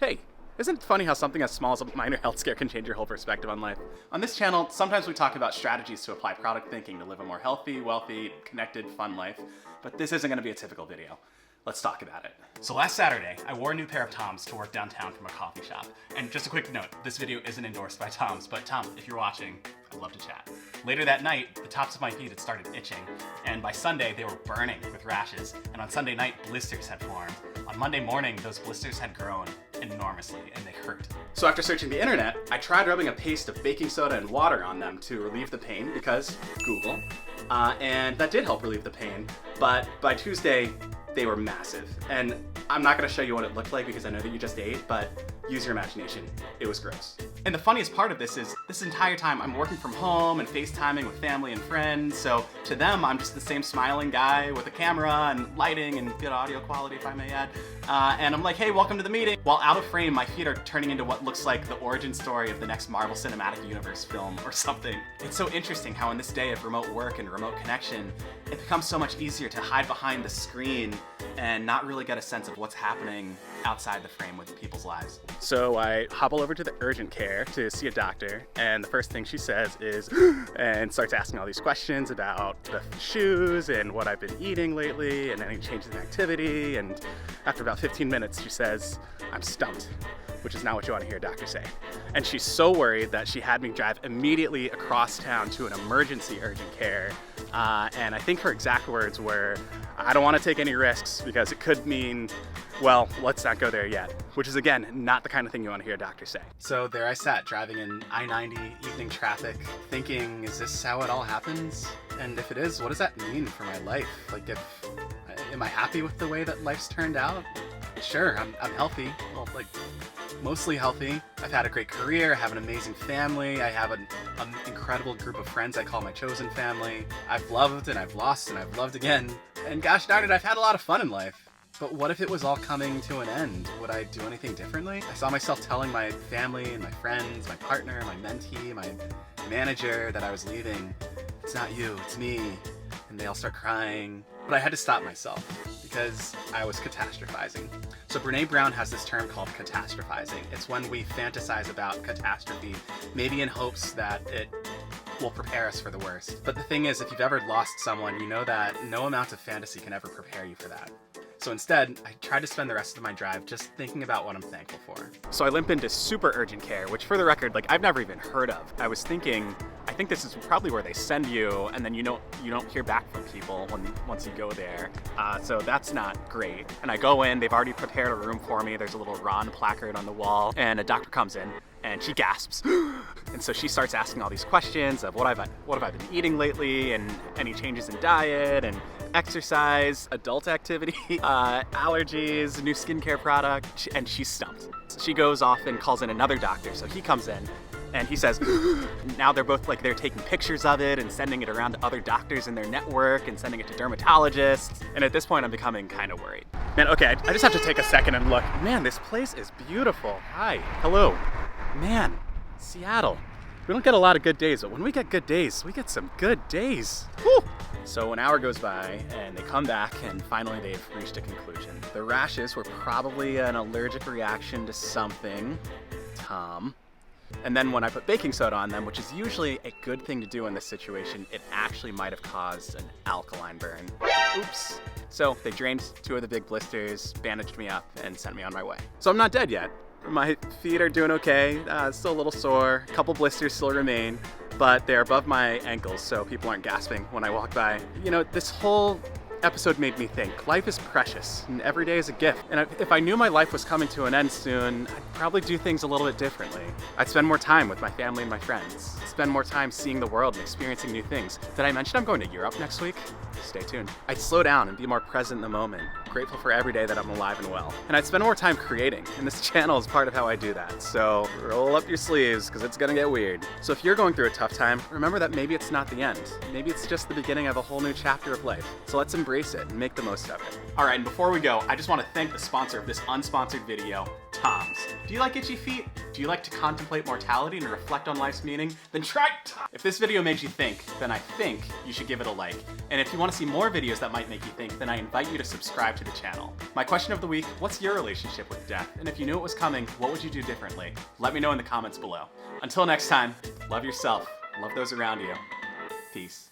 Hey, isn't it funny how something as small as a minor health scare can change your whole perspective on life? On this channel, sometimes we talk about strategies to apply product thinking to live a more healthy, wealthy, connected, fun life, but this isn't going to be a typical video. Let's talk about it. So last Saturday, I wore a new pair of Toms to work downtown from a coffee shop. And just a quick note, this video isn't endorsed by Toms, but Tom, if you're watching, I'd love to chat. Later that night, the tops of my feet had started itching, and by Sunday, they were burning with rashes, and on Sunday night, blisters had formed. On Monday morning, those blisters had grown enormously, and they hurt. So after searching the internet, I tried rubbing a paste of baking soda and water on them to relieve the pain, because Google, and that did help relieve the pain, but by Tuesday, they were massive. And I'm not gonna show you what it looked like because I know that you just ate, but use your imagination. It was gross. And the funniest part of this is, this entire time I'm working from home and FaceTiming with family and friends, so to them I'm just the same smiling guy with a camera and lighting and good audio quality, if I may add. And I'm like, hey, welcome to the meeting. While out of frame, my feet are turning into what looks like the origin story of the next Marvel Cinematic Universe film or something. It's so interesting how in this day of remote work and remote connection, it becomes so much easier to hide behind the screen and not really get a sense of what's happening outside the frame with people's lives. So I hobble over to the urgent care to see a doctor, and the first thing she says is, and starts asking all these questions about the shoes and what I've been eating lately and any changes in activity, and after about 15 minutes she says, I'm stumped, which is not what you want to hear a doctor say. And she's so worried that she had me drive immediately across town to an emergency urgent care, and I think her exact words were, I don't want to take any risks because it could mean, well, let's not go there yet. Which is, again, not the kind of thing you want to hear a doctor say. So there I sat, driving in I-90 evening traffic, thinking, is this how it all happens? And if it is, what does that mean for my life? Like, am I happy with the way that life's turned out? Sure, I'm healthy. Well, like, mostly healthy. I've had a great career, I have an amazing family, I have an incredible group of friends I call my chosen family. I've loved and I've lost and I've loved again. And gosh darn it, I've had a lot of fun in life. But what if it was all coming to an end? Would I do anything differently? I saw myself telling my family and my friends, my partner, my mentee, my manager that I was leaving, it's not you, it's me. And they all start crying. But I had to stop myself because I was catastrophizing. So Brene Brown has this term called catastrophizing. It's when we fantasize about catastrophe, maybe in hopes that it will prepare us for the worst. But the thing is, if you've ever lost someone, you know that no amount of fantasy can ever prepare you for that. So instead, I tried to spend the rest of my drive just thinking about what I'm thankful for. So I limp into super urgent care, which for the record, like, I've never even heard of. I was thinking, I think this is probably where they send you, and then you don't hear back from people once you go there. So that's not great. And I go in, they've already prepared a room for me. There's a little Ron placard on the wall, and a doctor comes in, and she gasps. And so she starts asking all these questions of what have I been eating lately, and any changes in diet, and exercise, adult activity, allergies, new skincare product, and she's stumped. So she goes off and calls in another doctor, so he comes in, and he says, now they're both like, they're taking pictures of it and sending it around to other doctors in their network and sending it to dermatologists. And at this point, I'm becoming kind of worried. Man, okay, I just have to take a second and look. Man, this place is beautiful. Hi, hello. Man, Seattle. We don't get a lot of good days, but when we get good days, we get some good days. Woo! So an hour goes by, and they come back, and finally they've reached a conclusion. The rashes were probably an allergic reaction to something, Tom. And then when I put baking soda on them, which is usually a good thing to do in this situation, it actually might have caused an alkaline burn. Oops. So they drained 2 of the big blisters, bandaged me up, and sent me on my way. So I'm not dead yet. My feet are doing okay, still a little sore, a couple blisters still remain, but they're above my ankles so people aren't gasping when I walk by. You know, this whole episode made me think, life is precious and every day is a gift. And if I knew my life was coming to an end soon, I'd probably do things a little bit differently. I'd spend more time with my family and my friends, spend more time seeing the world and experiencing new things. Did I mention I'm going to Europe next week? Stay tuned. I'd slow down and be more present in the moment, grateful for every day that I'm alive and well. And I'd spend more time creating, and this channel is part of how I do that. So roll up your sleeves, because it's gonna get weird. So if you're going through a tough time, remember that maybe it's not the end. Maybe it's just the beginning of a whole new chapter of life. So let's embrace it and make the most of it. All right, and before we go, I just want to thank the sponsor of this unsponsored video, Toms. Do you like itchy feet? Do you like to contemplate mortality and reflect on life's meaning? Then try If this video made you think, then I think you should give it a like. And if you want to see more videos that might make you think, then I invite you to subscribe to the channel. My question of the week, what's your relationship with death? And if you knew it was coming, what would you do differently? Let me know in the comments below. Until next time, love yourself, love those around you. Peace.